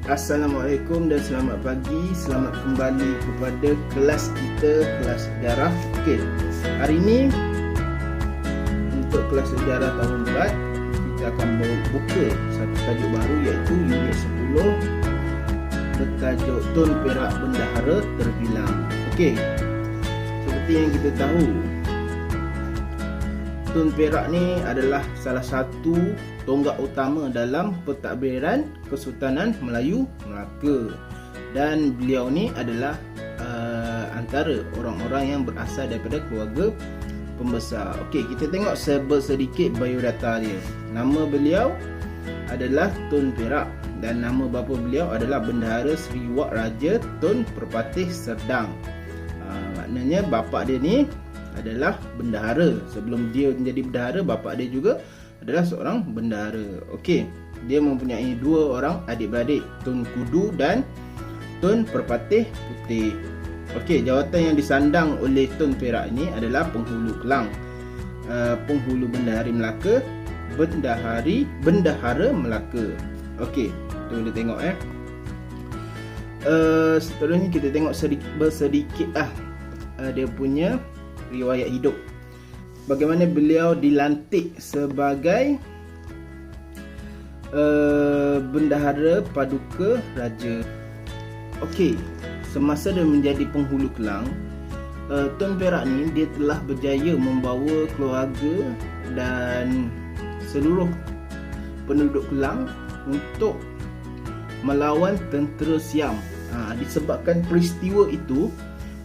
Assalamualaikum dan selamat pagi. Selamat kembali kepada kelas kita, kelas sejarah. Okey, hari ini untuk kelas sejarah tahun 4 kita akan buka satu tajuk baru, iaitu unit 10 bertajuk Tun Perak Bendahara Terbilang. Okey, seperti yang kita tahu, Tun Perak ni adalah salah satu tonggak utama dalam pentadbiran Kesultanan Melayu Melaka, dan beliau ni adalah antara orang-orang yang berasal daripada keluarga pembesar. Okey, kita tengok sedikit biodata dia. Nama beliau adalah Tun Perak dan nama bapa beliau adalah Bendahara Seri Wak Raja Tun Perpatih Serdang. Maknanya bapa dia ni adalah bendahara. Sebelum dia menjadi bendahara, bapa dia juga adalah seorang bendahara. Okey, dia mempunyai dua orang adik-beradik, Tun Kudu dan Tun Perpatih Putih. Okey, jawatan yang disandang oleh Tun Perak ini adalah Penghulu Kelang, Penghulu Bendahari Melaka, Bendahara Melaka. Okey, kita boleh tengok seterusnya kita tengok sedikit dia punya riwayat hidup. Bagaimana beliau dilantik sebagai Bendahara Paduka Raja. Okey, semasa dia menjadi Penghulu Kelang, Tun Perak ni dia telah berjaya membawa keluarga dan seluruh penduduk Kelang untuk melawan tentera Siam. Disebabkan peristiwa itu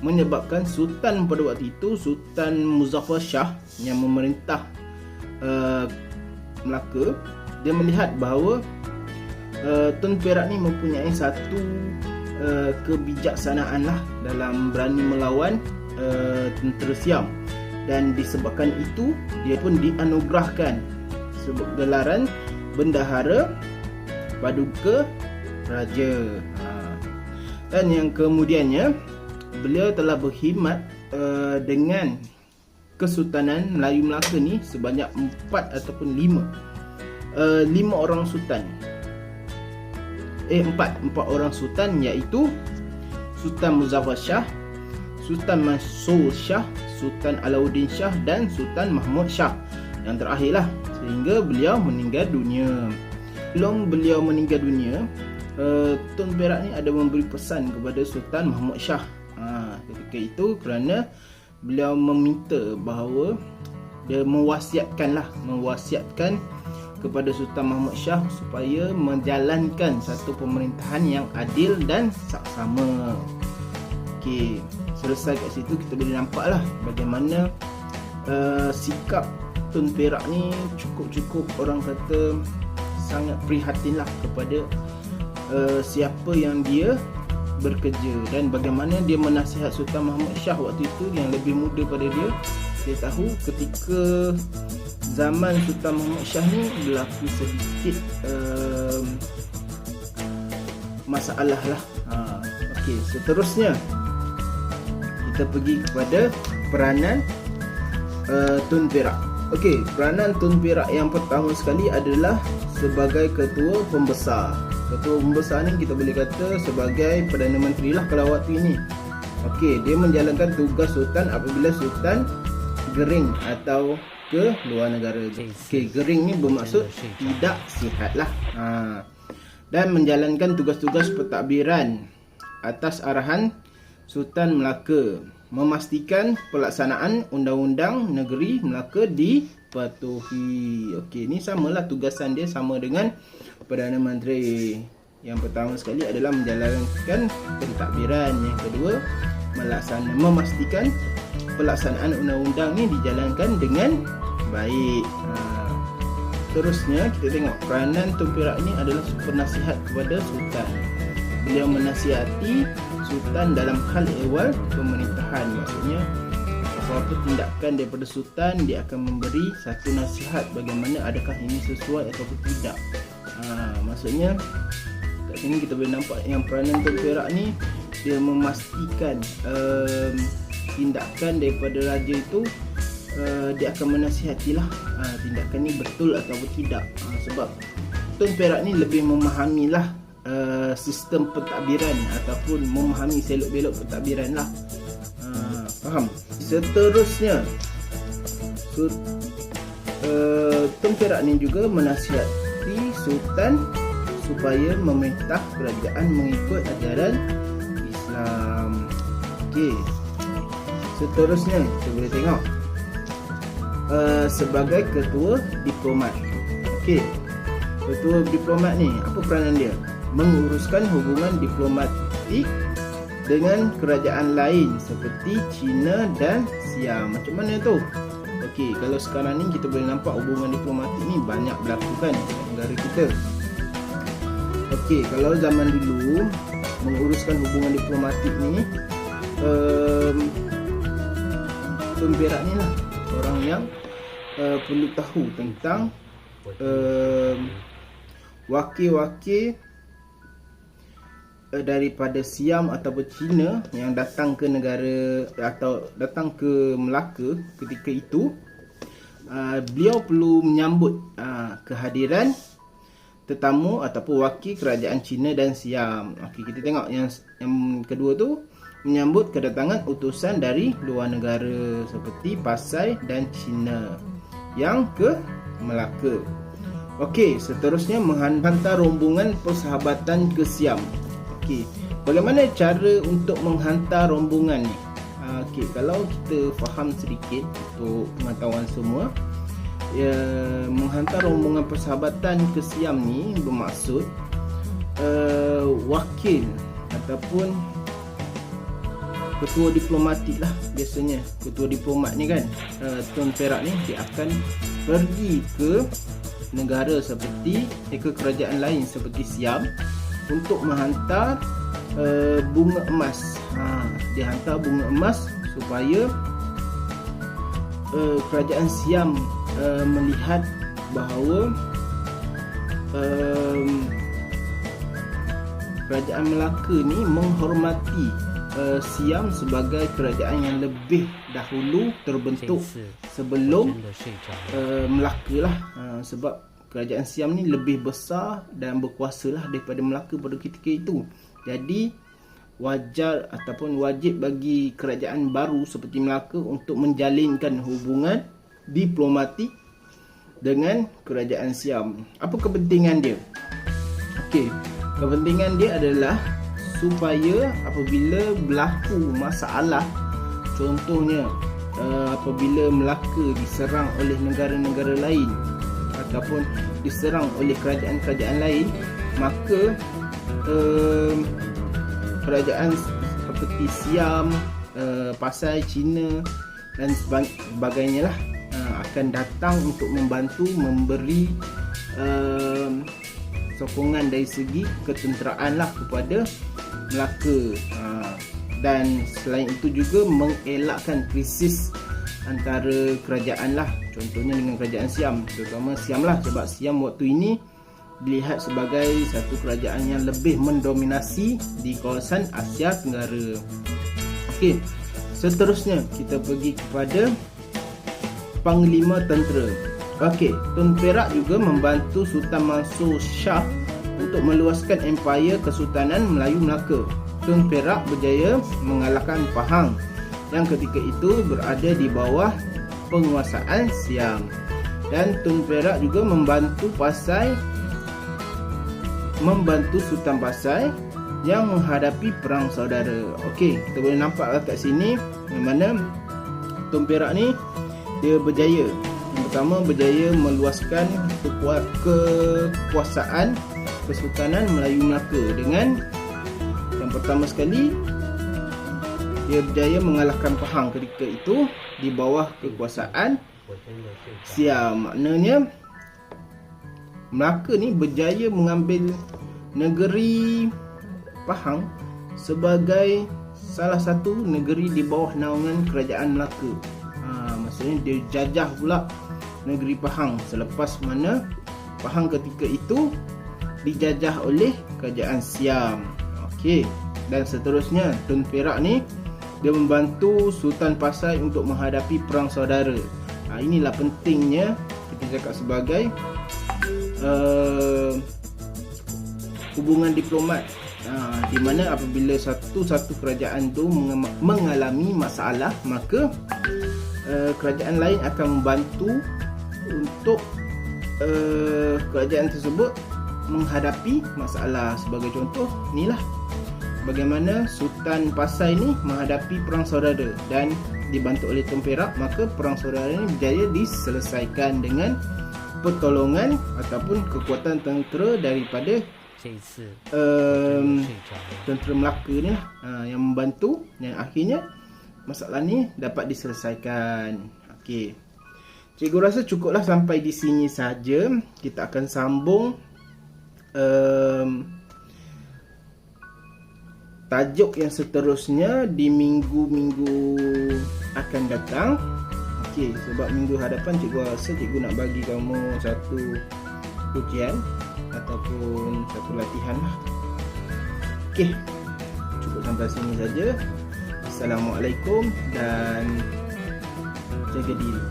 menyebabkan Sultan pada waktu itu, Sultan Muzaffar Shah yang memerintah Melaka, dia melihat bahawa Tun Perak ni mempunyai satu kebijaksanaan lah dalam berani melawan tentera Siam, dan disebabkan itu dia pun dianugerahkan gelaran Bendahara Paduka Raja. Dan yang kemudiannya beliau telah berkhidmat dengan Kesultanan Melayu Melaka ni sebanyak 4 ataupun 5 orang sultan. 4 orang sultan, iaitu Sultan Muzaffar Shah, Sultan Mansur Shah, Sultan Alauddin Shah dan Sultan Mahmud Shah yang terakhirlah, sehingga beliau meninggal dunia. Sebelum beliau meninggal dunia, Tun Perak ni ada memberi pesan kepada Sultan Mahmud Shah ketika itu, kerana beliau meminta bahawa dia mewasiatkan kepada Sultan Mahmud Shah supaya menjalankan satu pemerintahan yang adil dan saksama. Okey, selesai kat situ kita boleh nampaklah bagaimana sikap Tun Perak ni cukup orang kata sangat prihatinlah kepada siapa yang dia bekerja, dan bagaimana dia menasihat Sultan Mahmud Shah waktu itu yang lebih muda pada dia. Dia tahu ketika zaman Sultan Mahmud Shah ni berlaku sedikit masalah lah. Okey, seterusnya kita pergi kepada peranan Tun Perak. Okey, peranan Tun Perak yang pertama sekali adalah sebagai ketua pembesar. Ketua pembesar ni kita boleh kata sebagai Perdana Menteri lah kalau waktu ini. Okey, dia menjalankan tugas sultan apabila sultan gering atau ke luar negara. Okey, gering ni bermaksud tidak sihat lah. Dan menjalankan tugas-tugas pentadbiran atas arahan Sultan Melaka, memastikan pelaksanaan undang-undang negeri Melaka dipatuhi. Okey, ni samalah tugasan dia, sama dengan Perdana Menteri. Yang pertama sekali adalah menjalankan pentadbiran, yang kedua memastikan pelaksanaan undang-undang ni dijalankan dengan baik. Terusnya kita tengok peranan Tun Perak ini adalah penasihat kepada Sultan. Beliau menasihati Sultan dalam hal ehwal pemerintahan. Maksudnya apa-apa tindakan daripada Sultan, dia akan memberi satu nasihat bagaimana adakah ini sesuai ataupun tidak. Maksudnya kat sini kita boleh nampak yang peranan Tun Perak ni dia memastikan tindakan daripada raja itu dia akan menasihatilah tindakan ni betul atau tidak. Sebab Tun Perak ni lebih memahamilah sistem pentadbiran ataupun memahami selok-belok pentadbiran lah. Faham? Seterusnya, Tun Perak ni juga menasihati Sultan supaya memerintah kerajaan mengikut ajaran Islam. Okey. Seterusnya kita boleh tengok sebagai ketua diplomat. Okey. Ketua diplomat ni apa peranan dia? Menguruskan hubungan diplomatik dengan kerajaan lain seperti China dan Siam. Macam mana tu? Okey, kalau sekarang ni kita boleh nampak hubungan diplomatik ni banyak berlaku kan dekat negara kita. Okey, kalau zaman dulu menguruskan hubungan diplomatik ni Tun Perak ni lah orang yang perlu tahu tentang wakil-wakil daripada Siam ataupun China yang datang ke negara atau datang ke Melaka ketika itu. Beliau perlu menyambut kehadiran tetamu ataupun wakil kerajaan China dan Siam. Okey, kita tengok yang kedua tu, menyambut kedatangan utusan dari luar negara seperti Pasai dan China yang ke Melaka. Okey, seterusnya menghantar rombongan persahabatan ke Siam. Okey, bagaimana cara untuk menghantar rombongan ni? Okey, kalau kita faham sedikit untuk pengetahuan semua, menghantar rombongan persahabatan ke Siam ni bermaksud wakil ataupun ketua diplomatik lah. Biasanya ketua diplomat ni kan, Tun Perak ni dia akan pergi ke negara seperti ke kerajaan lain seperti Siam untuk menghantar bunga emas. Dia hantar bunga emas supaya kerajaan Siam melihat bahawa kerajaan Melaka ni menghormati Siam sebagai kerajaan yang lebih dahulu terbentuk sebelum Melaka lah. Sebab kerajaan Siam ni lebih besar dan berkuasa lah daripada Melaka pada ketika itu. Jadi wajar ataupun wajib bagi kerajaan baru seperti Melaka untuk menjalinkan hubungan diplomatik dengan kerajaan Siam. Apa kepentingan dia? Okey, kepentingan dia adalah supaya apabila berlaku masalah, contohnya apabila Melaka diserang oleh negara-negara lain ataupun diserang oleh kerajaan-kerajaan lain, maka kerajaan seperti Siam, Pasai, China dan sebagainya lah akan datang untuk membantu memberi sokongan dari segi ketenteraan lah kepada Melaka. Dan selain itu juga mengelakkan krisis antara kerajaan lah, contohnya dengan kerajaan Siam, terutama Siam lah, sebab Siam waktu ini dilihat sebagai satu kerajaan yang lebih mendominasi di kawasan Asia Tenggara. Okey, seterusnya kita pergi kepada Panglima Tentera. Okey, Tun Perak juga membantu Sultan Mansur Shah untuk meluaskan empayar Kesultanan Melayu Melaka. Tun Perak berjaya mengalahkan Pahang yang ketika itu berada di bawah penguasaan Siam. Dan Tun Perak juga membantu Sultan Pasai yang menghadapi perang saudara. Okey, kita boleh nampak kat sini di mana Tun Perak ni dia berjaya. Yang pertama, berjaya meluaskan kekuasaan Kesultanan Melayu Melaka dengan yang pertama sekali dia berjaya mengalahkan Pahang ketika itu di bawah kekuasaan Siam. Maknanya Melaka ni berjaya mengambil negeri Pahang sebagai salah satu negeri di bawah naungan kerajaan Melaka. Maksudnya dia jajah pula negeri Pahang selepas mana Pahang ketika itu dijajah oleh kerajaan Siam. Okey, dan seterusnya Tun Perak ni dia membantu Sultan Pasai untuk menghadapi perang saudara. Inilah pentingnya kita cakap sebagai hubungan diplomat, di mana apabila satu kerajaan tu mengalami masalah, maka kerajaan lain akan membantu untuk kerajaan tersebut menghadapi masalah. Sebagai contoh, inilah bagaimana Sultan Pasai ni menghadapi perang saudara dan dibantu oleh Tun Perak, maka perang saudara ini berjaya diselesaikan dengan pertolongan ataupun kekuatan tentera daripada tentera Melaka ni lah, yang membantu, yang akhirnya masalah ni dapat diselesaikan. Okey, cikgu rasa cukuplah sampai di sini saja. Kita akan sambung tajuk yang seterusnya di minggu-minggu akan datang. Okey, sebab minggu hadapan cikgu rasa cikgu nak bagi kamu satu ujian ataupun satu latihan lah. Okey, cukup sampai sini saja. Assalamualaikum dan jaga diri.